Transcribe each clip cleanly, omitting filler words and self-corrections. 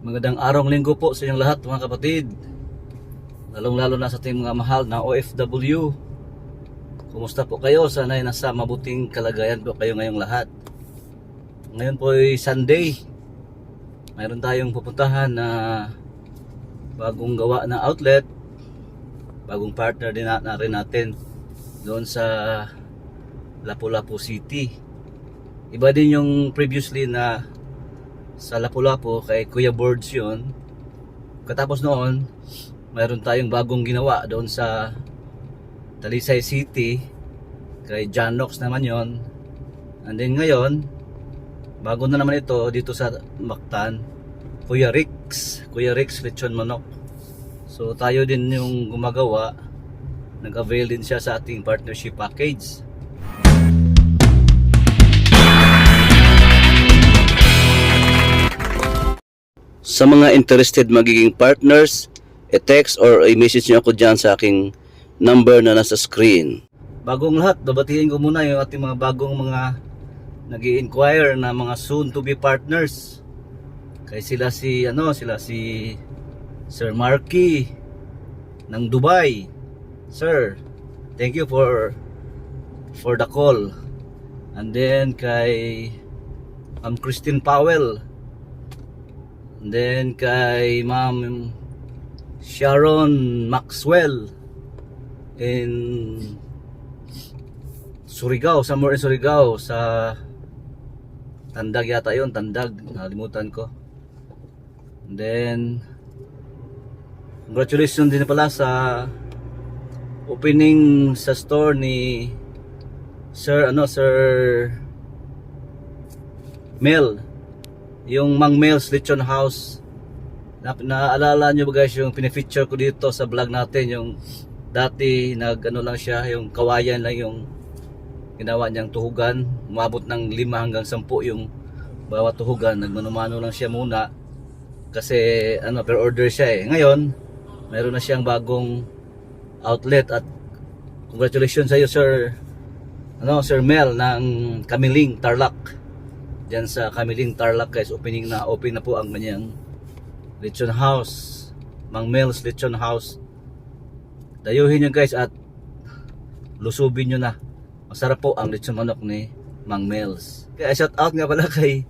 Magandang araw linggo po sa inyong lahat mga kapatid. Lalong-lalo na sa ating mga mahal na OFW. Kumusta po kayo? Sana'y nasa mabuting kalagayan po kayo ngayong lahat. Ngayon po ay Sunday. Mayroon tayong pupuntahan na bagong gawa na outlet. Bagong partner din na rin natin doon sa Lapu-Lapu City. Iba din yung previously na sa Lapu-Lapu kay Kuya Boards yun. Katapos noon, mayroon tayong bagong ginawa doon sa Talisay City kay John Knox naman yon. And then ngayon, bago na naman ito dito sa Mactan, Kuya Rix Lechon Manok. So tayo din yung gumagawa. Nag-avail din siya sa ating partnership package. Sa mga interested magiging partners, i-text or i-message nyo ako dyan sa aking number na nasa screen. Bagong lahat, babatiin ko muna yung ating mga bagong mga nag-i-inquire na mga soon to be partners. Kaya sila si Sir Marky ng Dubai. Sir, thank you for the call. And then kay Christine Powell. And then kay Ma'am Sharon Maxwell in Surigao, somewhere in Surigao sa Tandag yata yon, Tandag, nakalimutan ko. And then congratulations din pala sa opening sa store ni Sir Mel, yung Mang Mel's Lechon House. Naaalala nyo ba guys yung pinifeature ko dito sa vlog natin, yung dati lang siya, yung kawayan lang yung ginawa niyang tuhugan, umabot ng 5 hanggang 10 yung bawat tuhugan. Nagmanumano lang siya muna kasi per order siya eh. Ngayon mayroon na siyang bagong outlet at congratulations sa iyo Sir Mel ng Kamiling, Tarlac. Diyan sa Kamiling, Tarlac guys, open na po ang kanyang Lechon House, Mang Mel's Lechon House. Dayuhin nyo guys at lusubin nyo na. Masarap po ang lechon manok ni Mang Mel's. Kaya shout out nga pala kay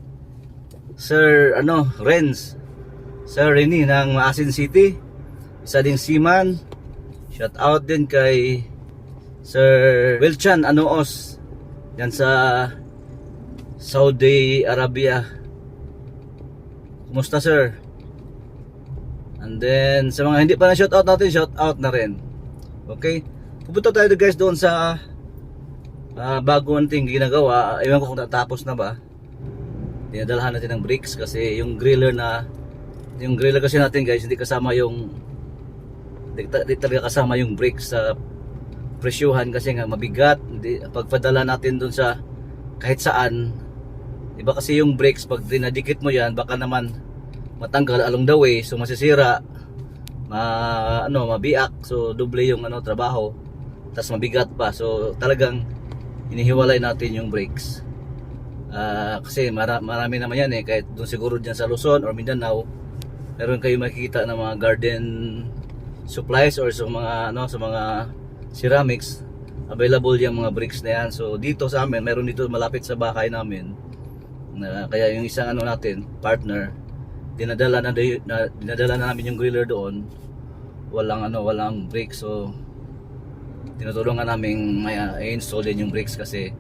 Sir Renny ng Maasin City, isa ding seaman. Shout out din kay Sir Wilchan Anoos yan sa Saudi Arabia. Kumusta sir? And then sa mga hindi pa na shout out natin, shout out na rin. Okay? Pupunta tayo guys doon sa bago nating ginagawa. Ewan ko kung natapos na ba. Dinadalhan natin ng bricks kasi yung griller kasi natin guys, hindi talaga kasama yung bricks sa presyuhan kasi nga mabigat. Pagpadala natin doon sa kahit saan, iba kasi yung brakes, pag dinadikit mo yan baka naman matanggal along the way, so masisira, mabiak, so doble yung trabaho, tas mabigat pa. So talagang hinihiwalay natin yung brakes kasi marami naman yan eh. Kahit doon siguro dyan sa Luzon or Mindanao, meron kayo makikita ng mga garden supplies or sa mga ceramics, available yung mga bricks na yan. So dito sa amin, meron dito malapit sa bahay namin kaya yung isang natin, partner, dinadala na namin yung griller doon. Walang bricks, so tinutulungan namin i-install din yung bricks kasi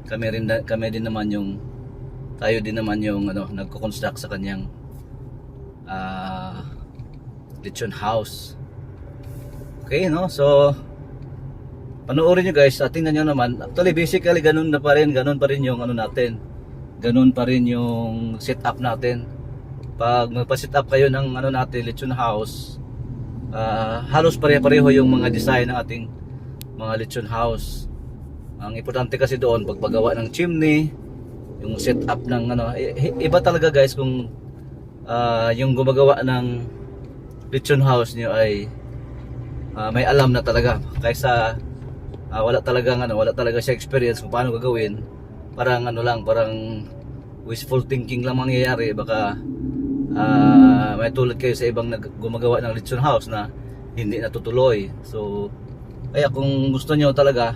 tayo din naman yung nagko-construct sa kanyang lechon house. Okay, so panoorin nyo guys, tingnan nyo naman. Actually basically ganun pa rin yung natin. Ganun pa rin yung setup natin. Pag magpa-set up kayo ng natin, lechon house, halos pare-pareho yung mga design ng ating mga lechon house. Ang importante kasi doon pagpagawa ng chimney, yung setup ng iba talaga guys kung yung gumagawa ng lechon house niyo ay may alam na talaga kaysa wala talaga siya experience kung paano gagawin. Parang wishful thinking lang mangyayari. Baka may tulad kayo sa ibang gumagawa ng lechon house na hindi natutuloy. So kaya kung gusto nyo talaga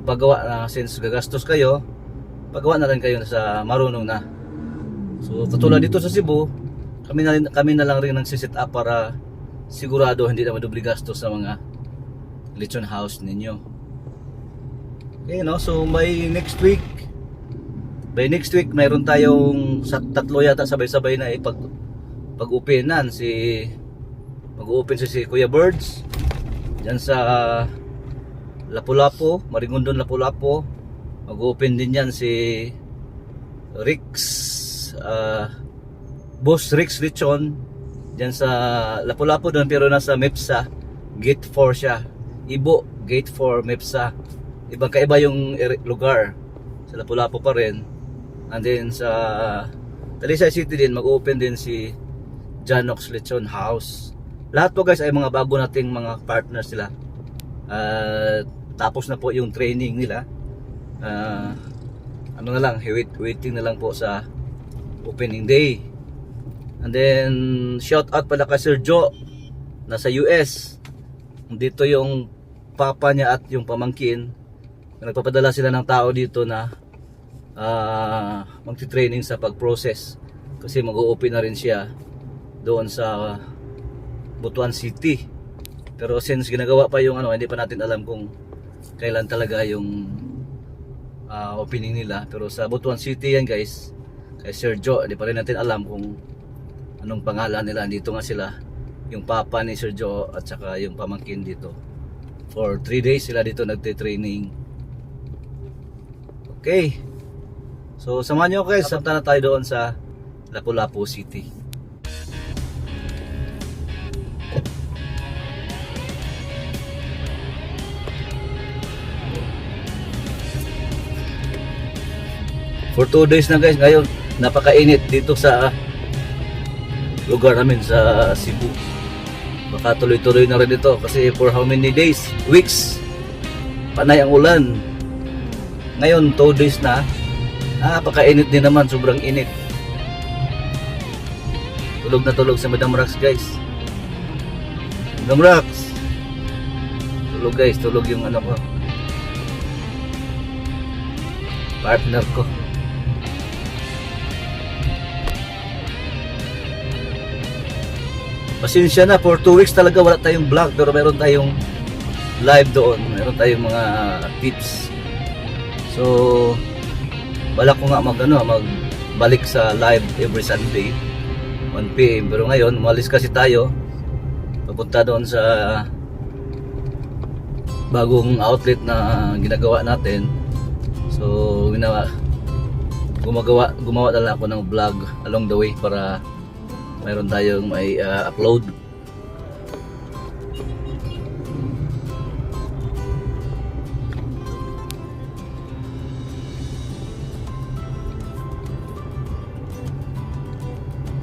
paggawa na, since gagastos kayo, paggawa na lang kayo sa marunong na. So katulad dito sa Cebu, kami na lang rin nagsiset up para sigurado hindi na madubli gastos sa mga lechon house ninyo. Okay, no? So by next week mayroon tayong tatlo yata sabay-sabay na pag-openan. Mag-open si Kuya Birds diyan sa Lapu-Lapu, Marigondon Lapu-Lapu. Mag-open din yan si Rix, Boss Rix Lechon diyan sa Lapu-Lapu doon, pero nasa MEPSA Gate 4 siya. Ibo Gate 4 MEPSA. Ibang kaiba yung lugar. Sa Lapu-Lapu pa rin. And then sa Talisay City din mag-open din si Janox Lechon House. Lahat po guys ay mga bago nating mga partners sila. Tapos na po yung training nila. Ano na lang, waiting na lang po sa opening day. And then shout out pala kay Sir Joe nasa US. Dito yung papa niya at yung pamangkin. Nagpapadala sila ng tao dito na magti-training sa pag-process, kasi mag-o-open na rin siya doon sa Butuan City. Pero since ginagawa pa yung hindi pa natin alam kung kailan talaga yung opening nila. Pero sa Butuan City yan guys, kay Sir Joe. Hindi pa rin natin alam kung anong pangalan nila. Dito nga sila, yung papa ni Sir Joe at saka yung pamangkin dito. For 3 days sila dito nagte-training. Okay, so samahan nyo guys, samta na tayo doon sa Lapu-Lapu City. For 2 days na guys, ngayon napakainit dito sa lugar namin sa Cebu. Baka tuloy-tuloy na rin ito kasi for how many days, weeks, panay ang ulan. Ngayon 2 days na, napakainit din naman, sobrang init. Tulog na tulog sa Madam Rax guys. Madam Rax, tulog guys, tulog yung ko, partner ko. Pasensya na, for 2 weeks talaga wala tayong vlog, pero meron tayong live doon, meron tayong mga tips. So balak ko nga magbalik sa live every Sunday 1 PM, pero ngayon umalis kasi tayo papunta doon sa bagong outlet na ginagawa natin. So gumawa na lang ako ng vlog along the way para mayroon tayong may upload.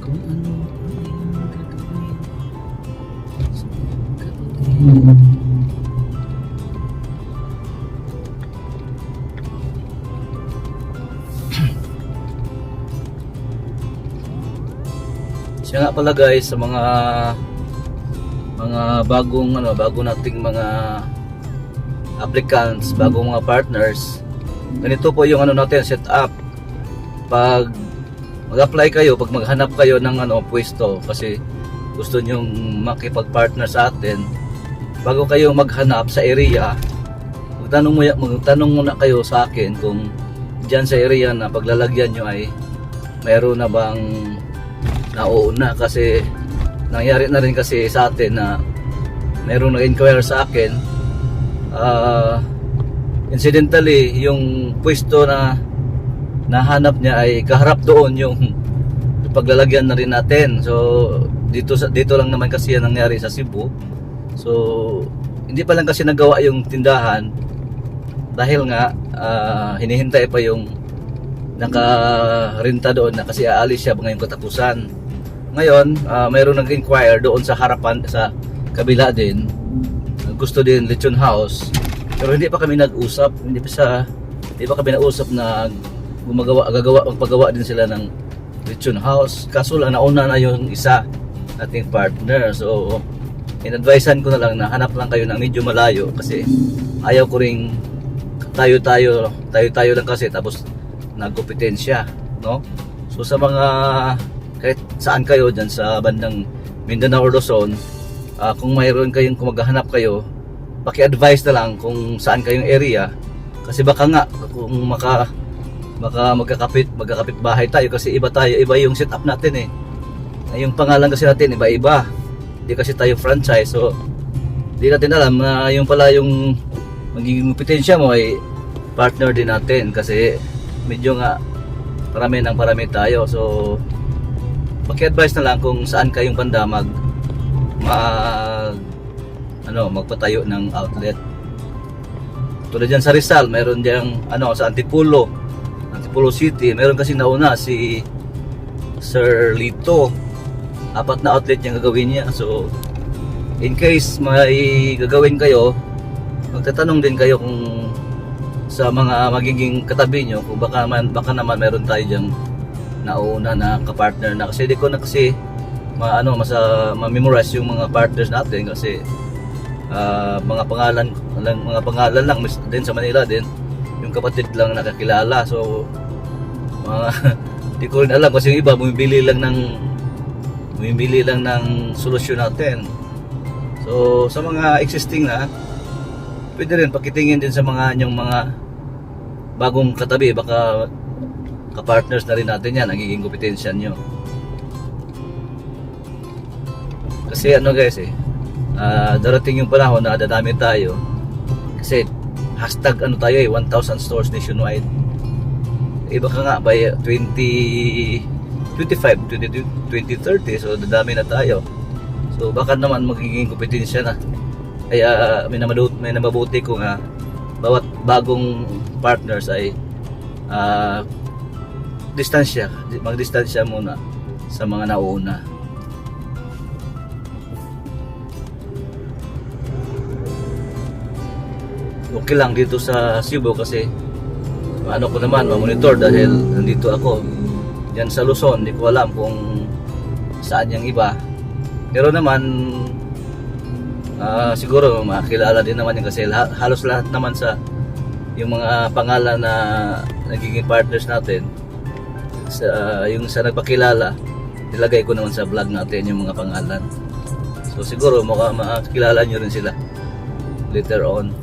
Kung ano ang gagawin sa kapatid. Siya nga pala guys, sa mga bago nating mga applicants, bagong mga partners, ganito po yung natin set up. Pag mag-apply kayo, pag maghanap kayo ng pwesto, kasi gusto nyong makipag-partner sa atin, bago kayo maghanap sa area, magtanong muna kayo sa akin kung dyan sa area na paglalagyan nyo ay mayroon na bang nauuna. Kasi nangyari na rin kasi sa atin na mayroong nag-inquire sa akin, incidentally yung pwesto na nahanap niya ay kaharap doon yung paglalagyan na rin natin. So dito lang naman kasi yan nangyari sa Cebu. So hindi pa lang kasi nagawa yung tindahan dahil nga hinihintay pa yung naka-renta doon na, kasi aalis siya ngayong katapusan. Ngayon mayroong nag-inquire doon sa harapan, sa kabila din, gusto din lechon house, pero hindi pa kami nag-usap. Hindi pa kami nag-usap na magpagawa din sila ng lechon house. Kaso lang nauna na yung isa, ating partner. So in-advisean ko na lang na hanap lang kayo ng medyo malayo kasi ayaw ko ring tayo lang kasi tapos nagkompetensya, no? So sa mga kahit saan kayo dyan sa bandang Mindanao or Luzon, kung mayroon kayong, kung maghahanap kayo, paki-advise na lang kung saan kayong area kasi baka nga kung magkakapit bahay tayo kasi iba yung setup natin eh. Yung pangalan kasi natin iba-iba, hindi kasi tayo franchise, so hindi natin alam na yung pala yung magiging kompetensya mo ay partner din natin kasi medyo nga parami tayo. So paki-advise na lang kung saan kayong banda magpatayo ng outlet. Tulad dyan sa Rizal, meron diyang sa Antipolo City, meron kasi nauna si Sir Lito, 4 na outlet yung gagawin niya. So in case may gagawin kayo, magtatanong din kayo kung sa mga magiging katabi nyo kung baka naman meron tayo dyang nauna na kapartner na, kasi di ko na kasi ma-memorize yung mga partners natin kasi mga pangalan lang din sa Manila din, yung kapatid lang nakakilala. So di ko rin alam kasi yung iba bumibili lang ng solusyon natin. So sa mga existing na, pwede rin pakitingin din sa yung mga bagong katabi, baka kapartners na rin natin yan, nagiging kompetensya nyo. Kasi guys darating yung panahon na dadami tayo kasi hashtag tayo 1,000 stores nationwide. Iba ka nga by 2030, so dadami na tayo. So baka naman magiging kompetensya na. Kaya may namabuti ko nga bawat bagong partners ay magdistansya muna sa mga nauna. Okay lang dito sa Cebu kasi ko naman ma-monitor dahil nandito ako. Yan sa Luzon, hindi ko alam kung saan yung iba. Pero naman siguro makilala din naman yan kasi halos lahat naman sa yung mga pangalan na nagiging partners natin yung sa nagpakilala, nilagay ko naman sa vlog natin yung mga pangalan. So siguro makilala nyo rin sila later on.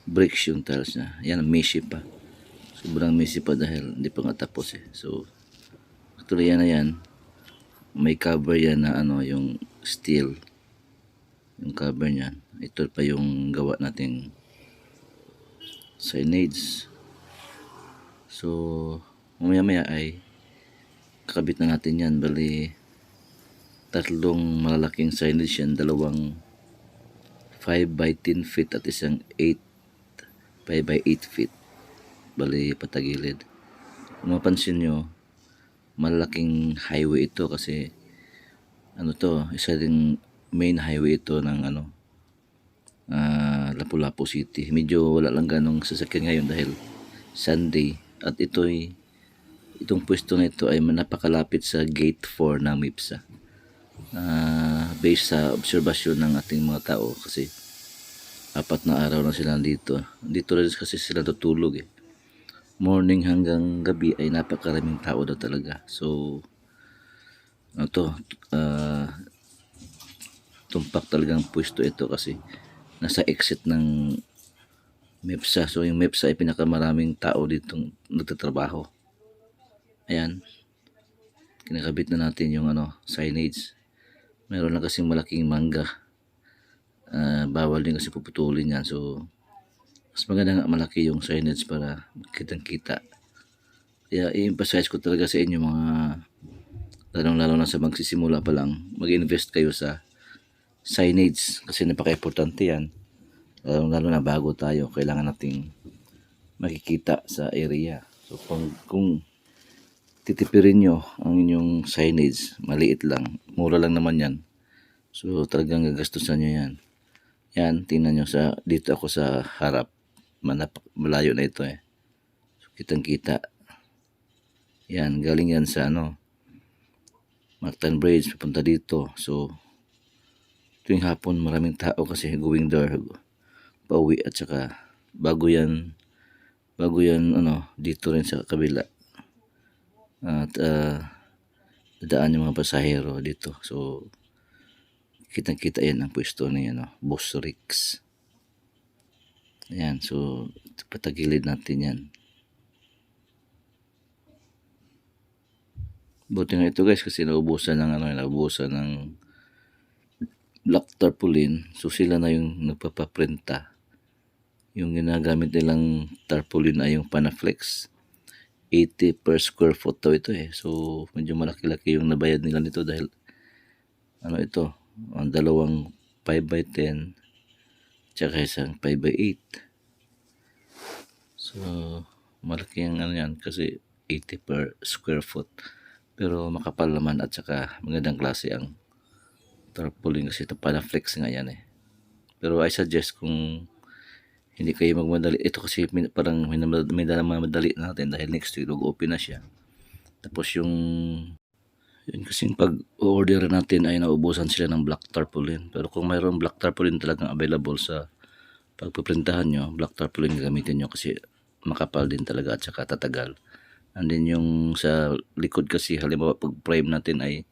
bricks yung tiles niya. Yan, messy pa. Sobrang messy pa dahil hindi pa nga tapos eh. So, actually yan na yan. May cover yan na ano, yung steel. Yung cover niyan. Ito pa yung gawa nating signage. So, mamaya-maya ay kakabit na natin yan. Bali, tatlong malalaking signage yan. Dalawang 5 by 10 feet at isang 5 by 8 feet. Bali, patagilid. Kung mapansin nyo, malaking highway ito kasi ano to, isa ding main highway ito ng ano, Lapu-Lapu City. Medyo wala lang ganong sasakyan ngayon dahil Sunday at itong pwesto na ito ay napakalapit sa gate 4 ng MIPSA. Based sa obserbasyon ng ating mga tao kasi 4 na araw na sila dito. Dito rin kasi sila tutulog eh. Morning hanggang gabi ay napakaraming tao daw talaga. So, tumpak talagang pwesto ito kasi nasa exit ng MEPSA. So, yung MEPSA ay pinakamaraming tao dito nagtatrabaho. Ayan. Kinakabit na natin yung signage. Meron na kasing malaking mangga. Bawal din kasi puputulin yan. So, mas maganda nga malaki yung signage para kitang-kita. Kaya i-emphasize ko talaga sa inyo mga lalong-lalo na sa magsisimula pa lang, mag-invest kayo sa signage kasi napaka-importante yan. Lalong-lalo na bago tayo, kailangan nating makikita sa area. So kung titipirin nyo ang inyong signage, maliit lang, mura lang naman yan. So talagang gagastusan nyo yan. Yan, tingnan nyo dito ako sa harap. Malayo na ito eh. So, kitang-kita. Yan, galing yan sa Mactan Bridge, papunta dito. So, tuwing hapon maraming tao kasi going there, pauwi at saka bago yan dito rin sa kabila. At dadaan yung mga pasahero dito. So, kitang-kita yan ang pwesto ni Boss Rix. Ayan, so patagilid natin yan. Buti nga ito guys kasi naubusan ng black tarpaulin. So sila na yung nagpapaprinta. Yung ginagamit nilang tarpaulin ay yung Panaflex. 80 per square foot daw ito eh. So medyo malaki-laki yung nabayad nila nito dahil ito, ang dalawang 5 by 10 tsaka isang 5 by 8. So malaki ang yan kasi 80 per square foot. Pero makapal naman at saka magandang klase ang tarpaulin kasi ito Panaflex nga yan eh. Pero I suggest kung hindi kayo magmadali, ito kasi parang may dalang madali natin dahil next week mag-open na siya. Tapos yun kasing pag-order natin ay naubusan sila ng black tarpaulin. Pero kung mayroong black tarpaulin talagang available sa pagpiprintahan nyo, black tarpaulin gamitin nyo kasi makapal din talaga at saka tatagal. And then yung sa likod kasi halimbawa pag frame natin ay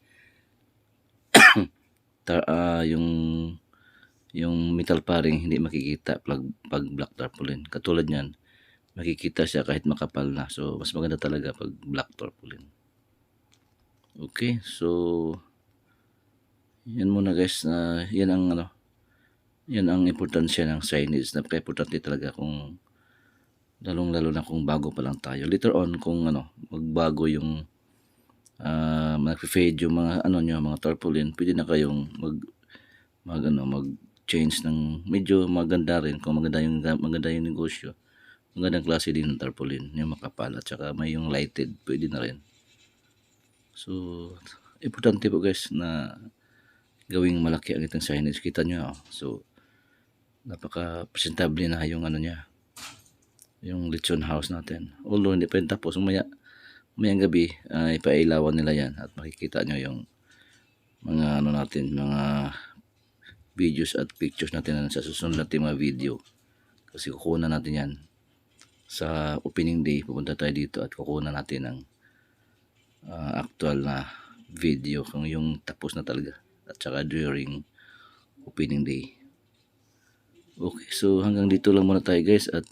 yung metal paring hindi makikita pag black tarpaulin. Katulad niyan, makikita siya kahit makapal na. So mas maganda talaga pag black tarpaulin. Okay, so yan muna guys. Yan ang importansya ng signage. Napaka-importante talaga kung lalong-lalo na kung bago pa lang tayo. Later on kung magbago yung mag-fade yung mga mga tarpaulin, pwede na kayong mag-change ng medyo maganda rin kung maganda yung negosyo. Magandang klase din ng tarpaulin, yung makapal at saka may yung lighted, pwede na rin. So, importante po guys na gawing malaki ang itong signage. Kita nyo, so napaka-presentable na yung niya, yung lechon house natin. Although hindi pa rin tapos, mayang gabi ipailawan nila yan at makikita nyo yung mga mga videos at pictures natin sa susunod natin mga video kasi kukuha natin yan sa opening day. Pupunta tayo dito at kukuha natin ng actual na video kung yung tapos na talaga at saka during opening day. Okay, so hanggang dito lang muna tayo guys, at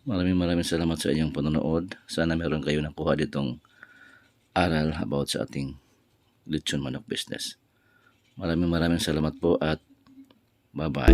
maraming salamat sa inyong panonood. Sana meron kayo nakuha ditong aral about sa ating lechon manok business. Maraming salamat po at bye bye.